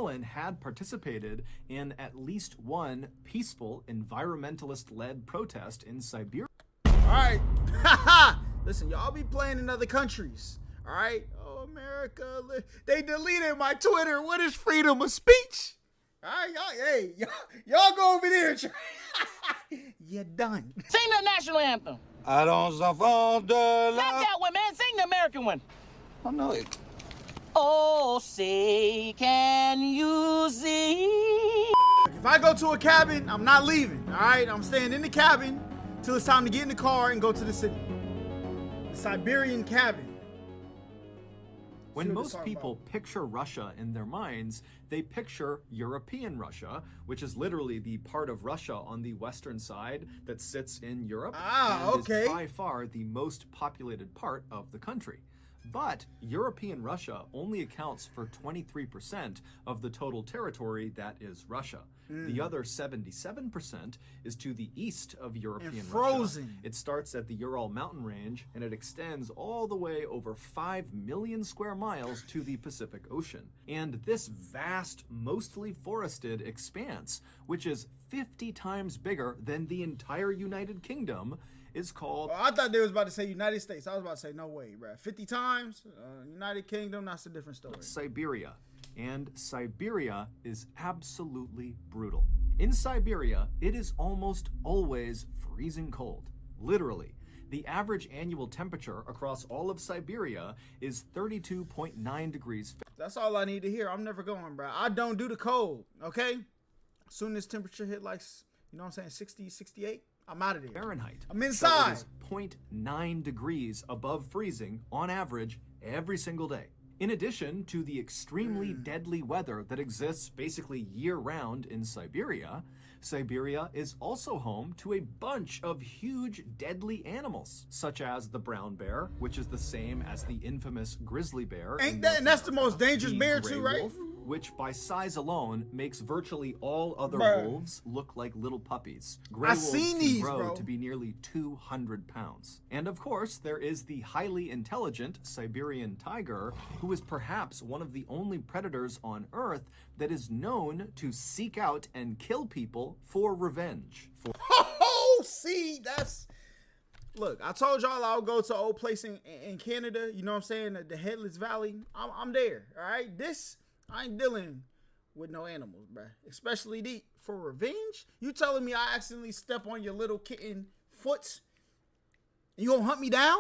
Colin had participated in at least one peaceful environmentalist-led protest in Siberia. All right. Listen, y'all be playing in other countries. All right. Oh, America. They deleted my Twitter. What is freedom of speech? All right, y'all go over there. You're done. Sing the national anthem. Allons enfants de la... Not that one, man. Sing the American one. I know it. Oh, say, can you see? If I go to a cabin, I'm not leaving. All right, I'm staying in the cabin till it's time to get in the car and go to the city. The Siberian cabin. When most people picture Russia in their minds, they picture European Russia, which is literally the part of Russia on the western side that sits in Europe and is by far the most populated part of the country. But European Russia only accounts for 23% of the total territory that is Russia. The other 77% is to the east of European Russia. It starts at the Ural mountain range and it extends all the way over 5 million square miles to the Pacific Ocean. And this vast, mostly forested expanse, which is 50 times bigger than the entire United Kingdom, is called... I thought they was about to say United States. I was about to say, no way, bro. 50 times, United Kingdom, that's a different story. Siberia. And Siberia is absolutely brutal. In Siberia, it is almost always freezing cold. Literally. The average annual temperature across all of Siberia is 32.9 degrees. That's all I need to hear. I'm never going, bro. I don't do the cold, okay? As soon as temperature hit like, you know what I'm saying, 60, 68, I'm out of there. Fahrenheit. I'm inside. So it is 0.9 degrees above freezing on average every single day. In addition to the extremely deadly weather that exists basically year-round in Siberia, Siberia is also home to a bunch of huge deadly animals, such as the brown bear, which is the same as the infamous grizzly bear. And that's the most dangerous bear too, right? Wolf, which by size alone makes virtually all other wolves look like little puppies. Gray wolves can grow to be nearly 200 pounds. And of course, there is the highly intelligent Siberian tiger, who is perhaps one of the only predators on Earth that is known to seek out and kill people for revenge. Oh, see, that's... Look, I told y'all I would go to an old place in Canada, you know what I'm saying, the Headless Valley. I'm there, all right? I ain't dealing with no animals, bruh. Especially for revenge. You telling me I accidentally step on your little kitten foot and you gonna hunt me down?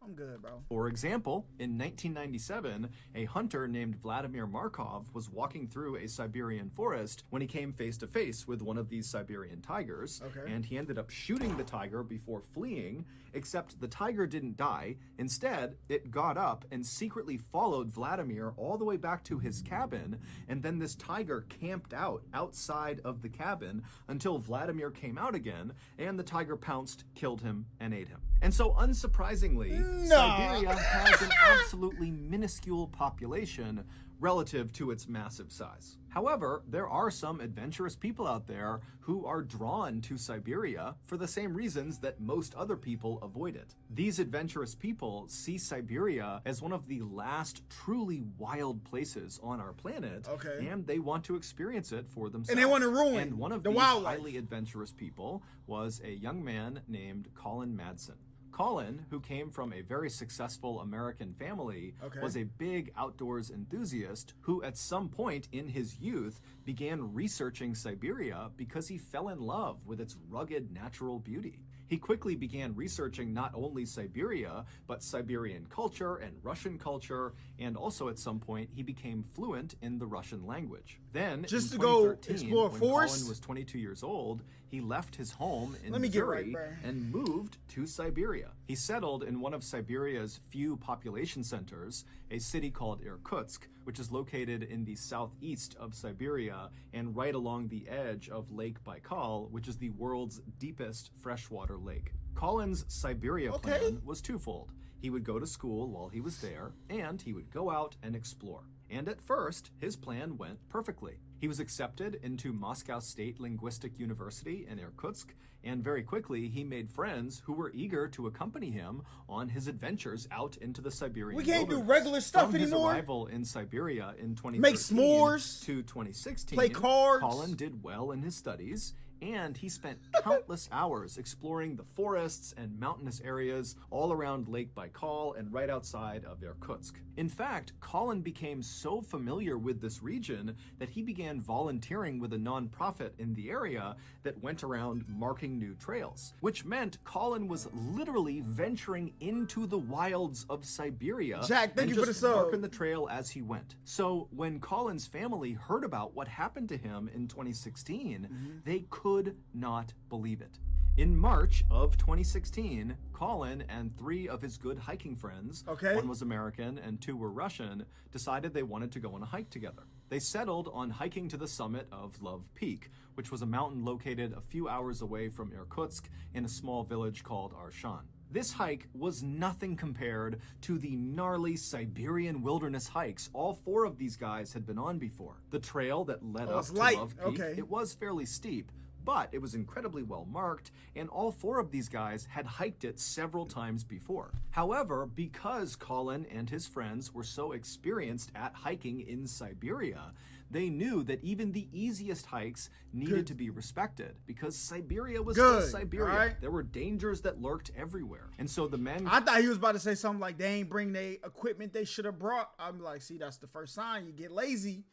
I'm good, bro. For example, in 1997, a hunter named Vladimir Markov was walking through a Siberian forest when he came face to face with one of these Siberian tigers, and he ended up shooting the tiger before fleeing, except the tiger didn't die. Instead, it got up and secretly followed Vladimir all the way back to his cabin, and then this tiger camped out outside of the cabin until Vladimir came out again, and the tiger pounced, killed him, and ate him. And so, unsurprisingly, Siberia has an absolutely minuscule population relative to its massive size. However, there are some adventurous people out there who are drawn to Siberia for the same reasons that most other people avoid it. These adventurous people see Siberia as one of the last truly wild places on our planet, and they want to experience it for themselves. And they want to ruin And one of these highly adventurous people was a young man named Colin Madsen. Colin, who came from a very successful American family, was a big outdoors enthusiast who at some point in his youth began researching Siberia because he fell in love with its rugged natural beauty. He quickly began researching not only Siberia, but Siberian culture and Russian culture, and also at some point he became fluent in the Russian language. Then, just in to go 2013, explore when forest? Colin was 22 years old, he left his home in Missouri and moved to Siberia. He settled in one of Siberia's few population centers, a city called Irkutsk, which is located in the southeast of Siberia and right along the edge of Lake Baikal, which is the world's deepest freshwater lake. Colin's Siberia plan was twofold. He would go to school while he was there, and he would go out and explore. And at first, his plan went perfectly. He was accepted into Moscow State Linguistic University in Irkutsk, and very quickly he made friends who were eager to accompany him on his adventures out into the Siberian We can't do wilderness. regular stuff From anymore. His arrival in Siberia in 2013 Make s'mores, to 2016, play cards. Colin did well in his studies, and he spent countless hours exploring the forests and mountainous areas all around Lake Baikal and right outside of Irkutsk. In fact, Colin became so familiar with this region that he began volunteering with a nonprofit in the area that went around marking new trails, which meant Colin was literally venturing into the wilds of Siberia. Jack, thank and you for the just sub. marking the trail as he went. So when Colin's family heard about what happened to him in 2016, they could not believe it. In March of 2016, Colin and 3 of his good hiking friends, one was American and 2 were Russian, decided they wanted to go on a hike together. They settled on hiking to the summit of Love Peak, which was a mountain located a few hours away from Irkutsk in a small village called Arshan. This hike was nothing compared to the gnarly Siberian wilderness hikes all 4 of these guys had been on before. The trail that led up to Love Peak, it was fairly steep, but it was incredibly well marked, and all 4 of these guys had hiked it several times before. However, because Colin and his friends were so experienced at hiking in Siberia, they knew that even the easiest hikes needed to be respected, because Siberia was still Siberia. Right. There were dangers that lurked everywhere. And so the men... I thought he was about to say something like they ain't bring their equipment they should have brought. I'm like, see, that's the first sign you get lazy.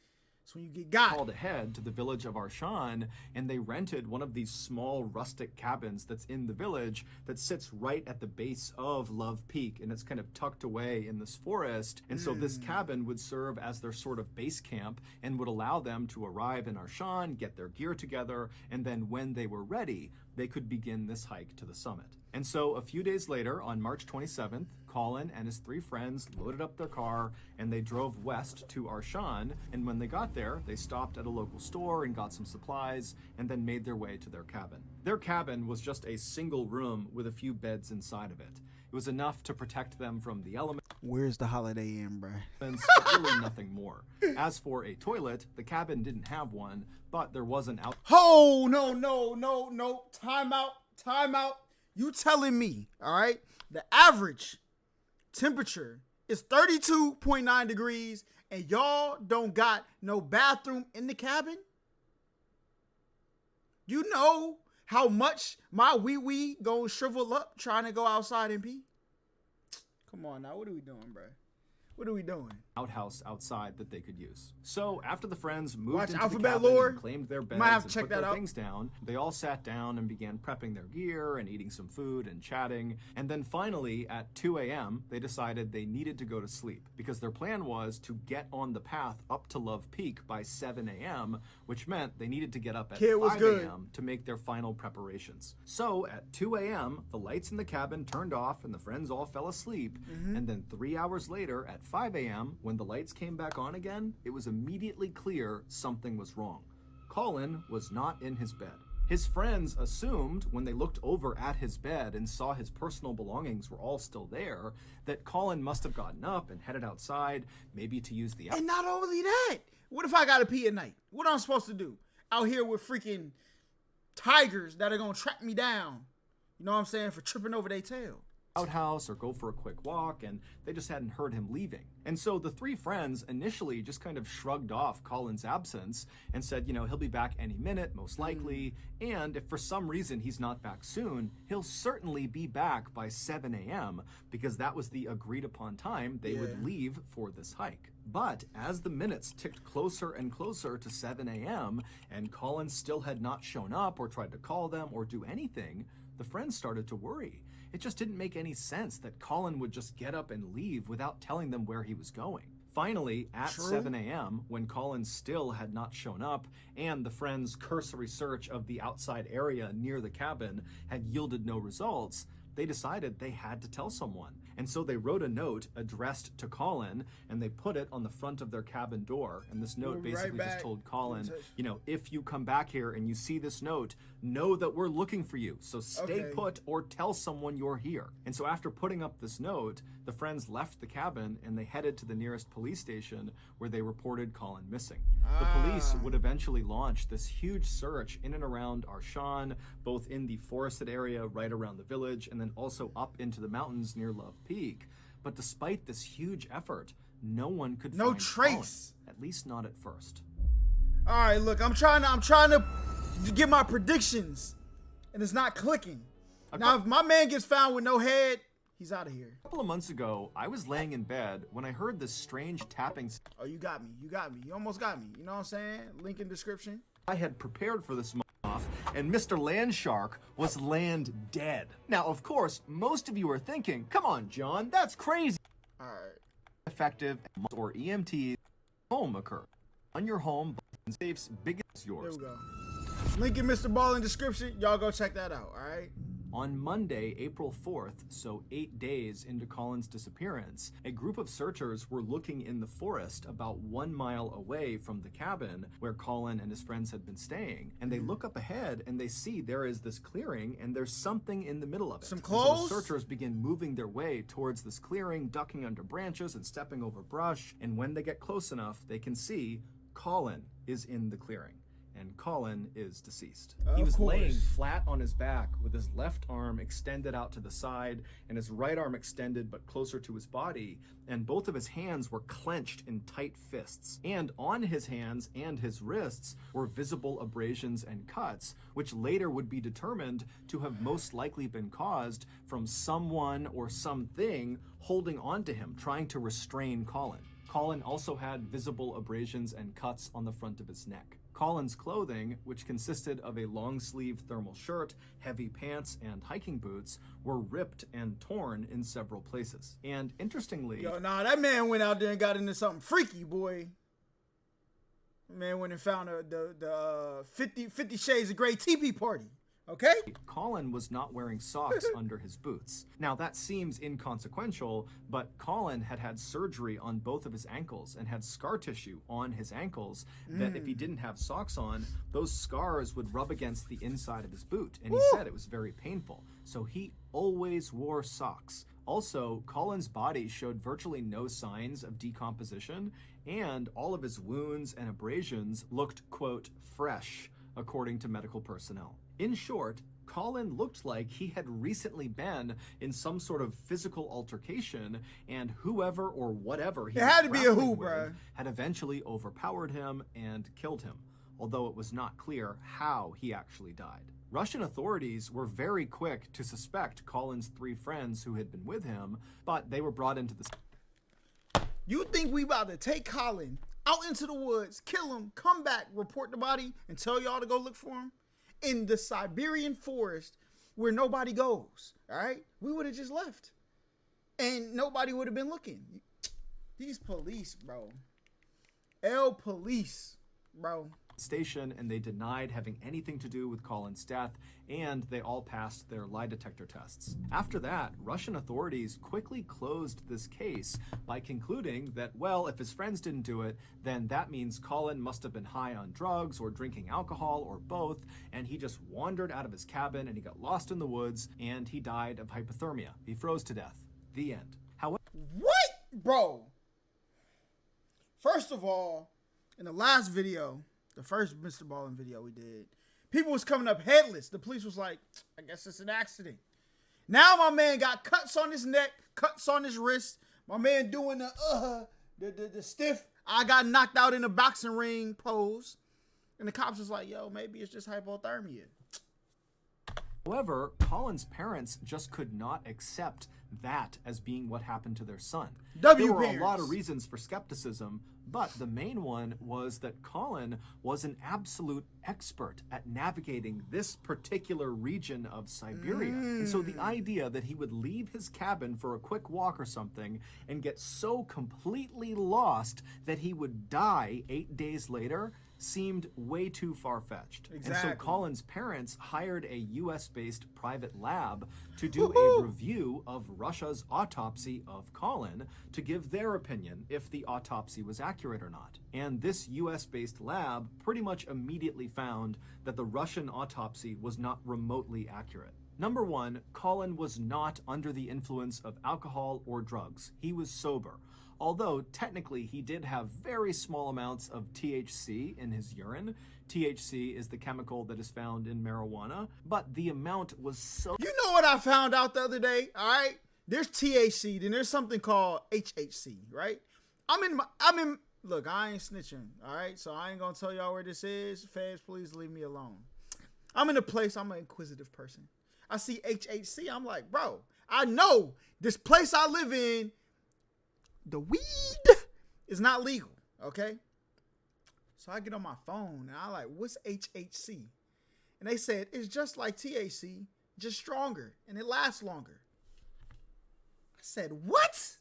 That's when you get got. Called ahead to the village of Arshan, and they rented one of these small rustic cabins that's in the village that sits right at the base of Love Peak, and it's kind of tucked away in this forest. And so this cabin would serve as their sort of base camp and would allow them to arrive in Arshan, get their gear together, and then when they were ready, they could begin this hike to the summit. And so a few days later, on March 27th, Colin and his 3 friends loaded up their car and they drove west to Arshan. And when they got there, they stopped at a local store and got some supplies and then made their way to their cabin. Their cabin was just a single room with a few beds inside of it. It was enough to protect them from the elements. Where's the Holiday Inn, bro? But really nothing more. As for a toilet, the cabin didn't have one, but there was an out. Oh, no. Time out. You telling me, all right, the average temperature is 32.9 degrees and y'all don't got no bathroom in the cabin? You know how much my wee gonna shrivel up trying to go outside and pee? Come on now, what are we doing, bro? What are we doing? Outhouse outside that they could use. So after the friends moved Watch into Alphabet the cabin Lore. and claimed their beds Might have to and check put that their out. things down, they all sat down and began prepping their gear and eating some food and chatting. And then finally, at 2 a.m., they decided they needed to go to sleep because their plan was to get on the path up to Love Peak by 7 a.m., which meant they needed to get up at 5 a.m. to make their final preparations. So at 2 a.m., the lights in the cabin turned off and the friends all fell asleep. And then 3 hours later, at 5 a.m., when the lights came back on again, it was immediately clear something was wrong. Colin was not in his bed. His friends assumed, when they looked over at his bed and saw his personal belongings were all still there, that Colin must have gotten up and headed outside, maybe to use the... And not only that, what if I gotta pee at night? What am I supposed to do? Out here with freaking tigers that are gonna track me down, you know what I'm saying, for tripping over their tail. Outhouse or go for a quick walk, and they just hadn't heard him leaving. And so the 3 friends initially just kind of shrugged off Colin's absence and said, you know, he'll be back any minute, most likely, and if for some reason he's not back soon, he'll certainly be back by 7 a.m. because that was the agreed upon time they would leave for this hike. But as the minutes ticked closer and closer to 7 a.m. and Colin still had not shown up or tried to call them or do anything, the friends started to worry. It just didn't make any sense that Colin would just get up and leave without telling them where he was going. Finally, at 7 a.m., when Colin still had not shown up and the friends' cursory search of the outside area near the cabin had yielded no results, they decided they had to tell someone. And so they wrote a note addressed to Colin, and they put it on the front of their cabin door. And this note basically just told Colin, you know, if you come back here and you see this note, know that we're looking for you. So stay put or tell someone you're here. And so after putting up this note, the friends left the cabin and they headed to the nearest police station where they reported Colin missing. The police would eventually launch this huge search in and around Arshan, both in the forested area right around the village and then also up into the mountains near Love Peak. But despite this huge effort, no one could find trace. Colin, at least not at first. All right, look, I'm trying to get my predictions, and it's not clicking. Now, if my man gets found with no head, he's out of here. A couple of months ago, I was laying in bed when I heard this strange tapping. Oh, you got me. You almost got me. You know what I'm saying? Link in description. I had prepared for this off, and Mr. Landshark was land dead. Now, of course, most of you are thinking, come on, John, that's crazy. All right. Effective or EMT home occur. On your home, safe's big as yours. There we go. Link in Mr. Ball in description. Y'all go check that out, all right? On Monday, April 4th, so 8 days into Colin's disappearance, a group of searchers were looking in the forest about 1 mile away from the cabin where Colin and his friends had been staying. And they look up ahead and they see there is this clearing and there's something in the middle of it. Some clothes? So the searchers begin moving their way towards this clearing, ducking under branches and stepping over brush. And when they get close enough, they can see Colin is in the clearing. And Colin is deceased. He was laying flat on his back with his left arm extended out to the side and his right arm extended but closer to his body, and both of his hands were clenched in tight fists. And on his hands and his wrists were visible abrasions and cuts, which later would be determined to have most likely been caused from someone or something holding onto him, trying to restrain Colin. Colin also had visible abrasions and cuts on the front of his neck. Colin's clothing, which consisted of a long-sleeve thermal shirt, heavy pants, and hiking boots, were ripped and torn in several places. And interestingly... Yo, nah, that man went out there and got into something freaky, boy. Man went and found the 50 Shades of Grey teepee party. Okay? Colin was not wearing socks under his boots. Now that seems inconsequential, but Colin had had surgery on both of his ankles and had scar tissue on his ankles that if he didn't have socks on, those scars would rub against the inside of his boot. And he said it was very painful. So he always wore socks. Also, Colin's body showed virtually no signs of decomposition, and all of his wounds and abrasions looked, quote, fresh, according to medical personnel. In short, Colin looked like he had recently been in some sort of physical altercation, and whoever or whatever he had to be a who, bro, had eventually overpowered him and killed him, although it was not clear how he actually died. Russian authorities were very quick to suspect Colin's 3 friends who had been with him, but they were brought into the... You think we about to take Colin out into the woods, kill him, come back, report the body, and tell y'all to go look for him? In the Siberian forest where nobody goes, all right? We would have just left. And nobody would have been looking. These police, bro. Police, bro. Station, and they denied having anything to do with Colin's death, and they all passed their lie detector tests. After that, Russian authorities quickly closed this case by concluding that, well, if his friends didn't do it, then that means Colin must have been high on drugs or drinking alcohol or both, and he just wandered out of his cabin and he got lost in the woods and he died of hypothermia. He froze to death. The end. However, what? Bro. First of all, in the last video, the first Mr. Ballin video we did, people was coming up headless. The police was like, I guess it's an accident. Now my man got cuts on his neck, cuts on his wrist. My man doing the stiff, I got knocked out in a boxing ring pose. And the cops was like, yo, maybe it's just hypothermia. Colin's parents just could not accept that as being what happened to their son. W There were parents. a lot of reasons for skepticism, but the main one was that Colin was an absolute expert at navigating this particular region of Siberia. And so the idea that he would leave his cabin for a quick walk or something and get so completely lost that he would die 8 days later seemed way too far-fetched. And so Exactly. Colin's parents hired a US-based private lab to do a review of Russia's autopsy of Colin to give their opinion if the autopsy was accurate or not. And this US-based lab pretty much immediately found that the Russian autopsy was not remotely accurate. Number one, Colin was not under the influence of alcohol or drugs. He was sober. Although technically he did have very small amounts of THC in his urine. THC is the chemical that is found in marijuana, but the amount was so... You know what I found out the other day? All right, there's THC, then there's something called HHC, right? Look, I ain't snitching, all right? So I ain't gonna tell y'all where this is. Feds, please leave me alone. I'm in a place, I'm an inquisitive person. I see HHC, I'm like, bro, I know this place I live in, the weed is not legal, okay? So I get on my phone and I like, what's HHC? And they said, it's just like THC, just stronger, and it lasts longer. I said, what?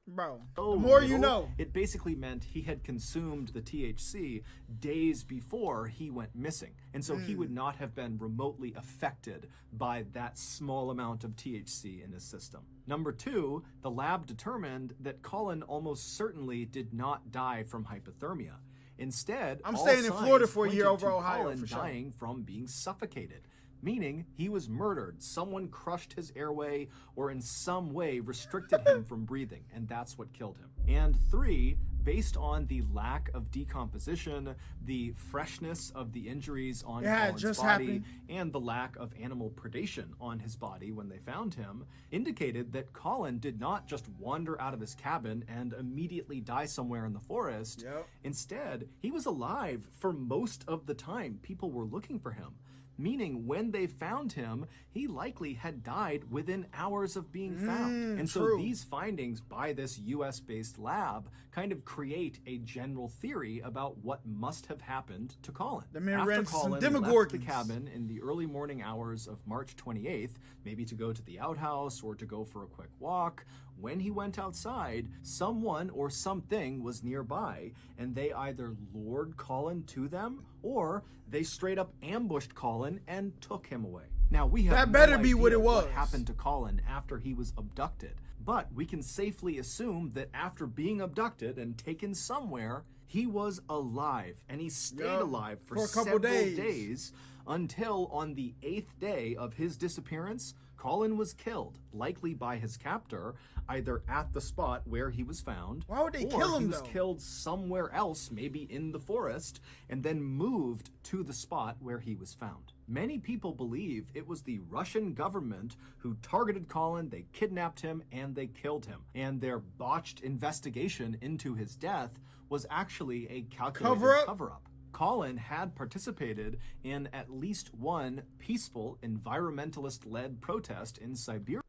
Bro, the more you know. It basically meant he had consumed the THC days before he went missing. And so he would not have been remotely affected by that small amount of THC in his system. Number two, the lab determined that Colin almost certainly did not die from hypothermia. Instead, I'm all staying in Florida signs for a year pointed over to Ohio, Colin for sure. dying from being suffocated. Meaning he was murdered. Someone crushed his airway or in some way restricted him from breathing, and that's what killed him. And three, based on the lack of decomposition, the freshness of the injuries on Colin's just body, happened. and the lack of animal predation on his body when they found him, indicated that Colin did not just wander out of his cabin and immediately die somewhere in the forest. Yep. Instead, he was alive for most of the time people were looking for him. Meaning when they found him, he likely had died within hours of being found. And so true. these findings by this US-based lab kind of create a general theory about what must have happened to Colin. The man After ran some Colin left the Demogorgons. cabin in the early morning hours of March 28th, maybe to go to the outhouse or to go for a quick walk, when he went outside, someone or something was nearby, and they either lured Colin to them or they straight up ambushed Colin and took him away. Now, we have That better no be what idea it was. what happened to Colin after he was abducted, but we can safely assume that after being abducted and taken somewhere, he was alive, and he stayed Yup, alive for for a couple several days. days until on the 8th day of his disappearance, Colin was killed, likely by his captor, either at the spot where he was found, Why would they or kill him, he was though? killed somewhere else, maybe in the forest, and then moved to the spot where he was found. Many people believe it was the Russian government who targeted Colin, they kidnapped him, and they killed him. And their botched investigation into his death was actually a calculated cover-up. Colin had participated in at least one peaceful environmentalist-led protest in Siberia.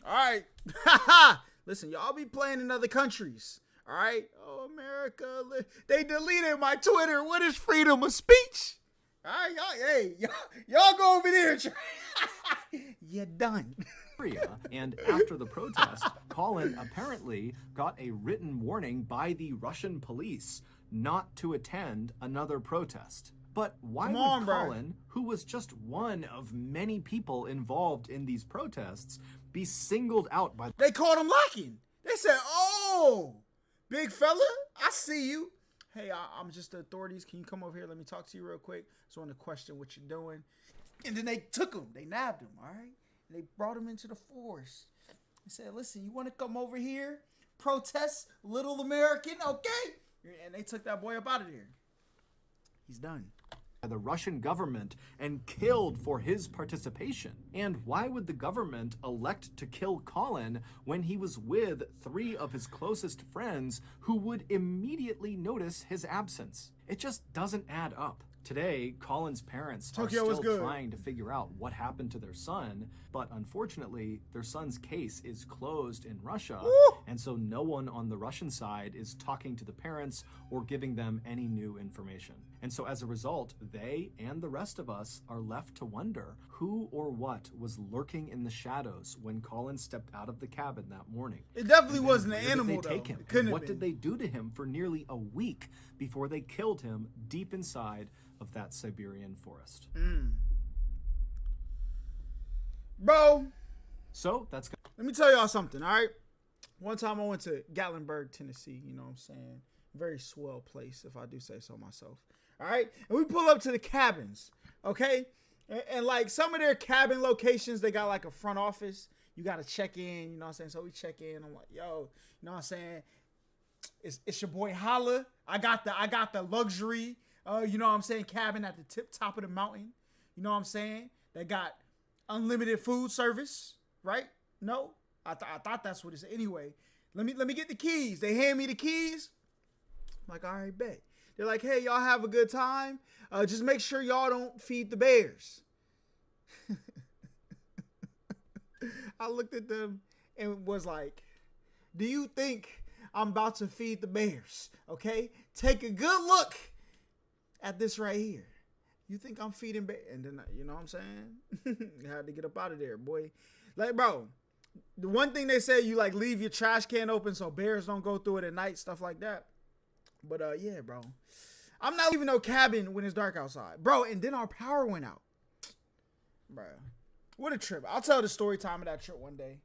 All right. Listen, y'all be playing in other countries. All right. Oh, America. They deleted my Twitter. What is freedom of speech? All right, y'all go over there. You're done. And after the protest, Colin apparently got a written warning by the Russian police not to attend another protest. But why would Colin, who was just one of many people involved in these protests, be singled out by... They caught him lacking. They said, oh, big fella, I see you. Hey, I'm just the authorities. Can you come over here? Let me talk to you real quick. Just want to question what you're doing. And then they took him. They nabbed him, all right? And they brought him into the forest. They said, listen, you want to come over here? Protest, little American, okay? And they took that boy up out of there. He's done. The Russian government and killed for his participation. And why would the government elect to kill Colin when he was with 3 of his closest friends who would immediately notice his absence? It just doesn't add up. Today, Colin's parents Tokyo are was still good. trying to figure out what happened to their son, but unfortunately, their son's case is closed in Russia, and so no one on the Russian side is talking to the parents or giving them any new information. And so as a result, they and the rest of us are left to wonder who or what was lurking in the shadows when Colin stepped out of the cabin that morning. It definitely And wasn't where an animal, did they take though. him? It couldn't And have what did been. they do to him for nearly a week before they killed him deep inside of that Siberian forest? Bro, So that's let me tell y'all something, all right? One time I went to Gatlinburg, Tennessee, you know what I'm saying? Very swell place, if I do say so myself. All right? And we pull up to the cabins, okay? And like some of their cabin locations, they got like a front office. You got to check in, you know what I'm saying? So we check in. I'm like, yo, you know what I'm saying? It's your boy Holla. I got the luxury, you know what I'm saying, cabin at the top of the mountain. You know what I'm saying? They got unlimited food service, right? No, I thought that's what it's. Anyway, let me get the keys. They hand me the keys. I'm like, all right, bet. They're like, hey, y'all have a good time. Just make sure y'all don't feed the bears. I looked at them and was like, do you think I'm about to feed the bears? Okay, take a good look at this right here. You think I'm feeding bears? And then, you know what I'm saying? I had to get up out of there, boy. Like, bro, the one thing they say, you like leave your trash can open so bears don't go through it at night, stuff like that. But yeah, bro, I'm not leaving no cabin when it's dark outside, bro. And then our power went out, bro. What a trip. I'll tell the story time of that trip one day.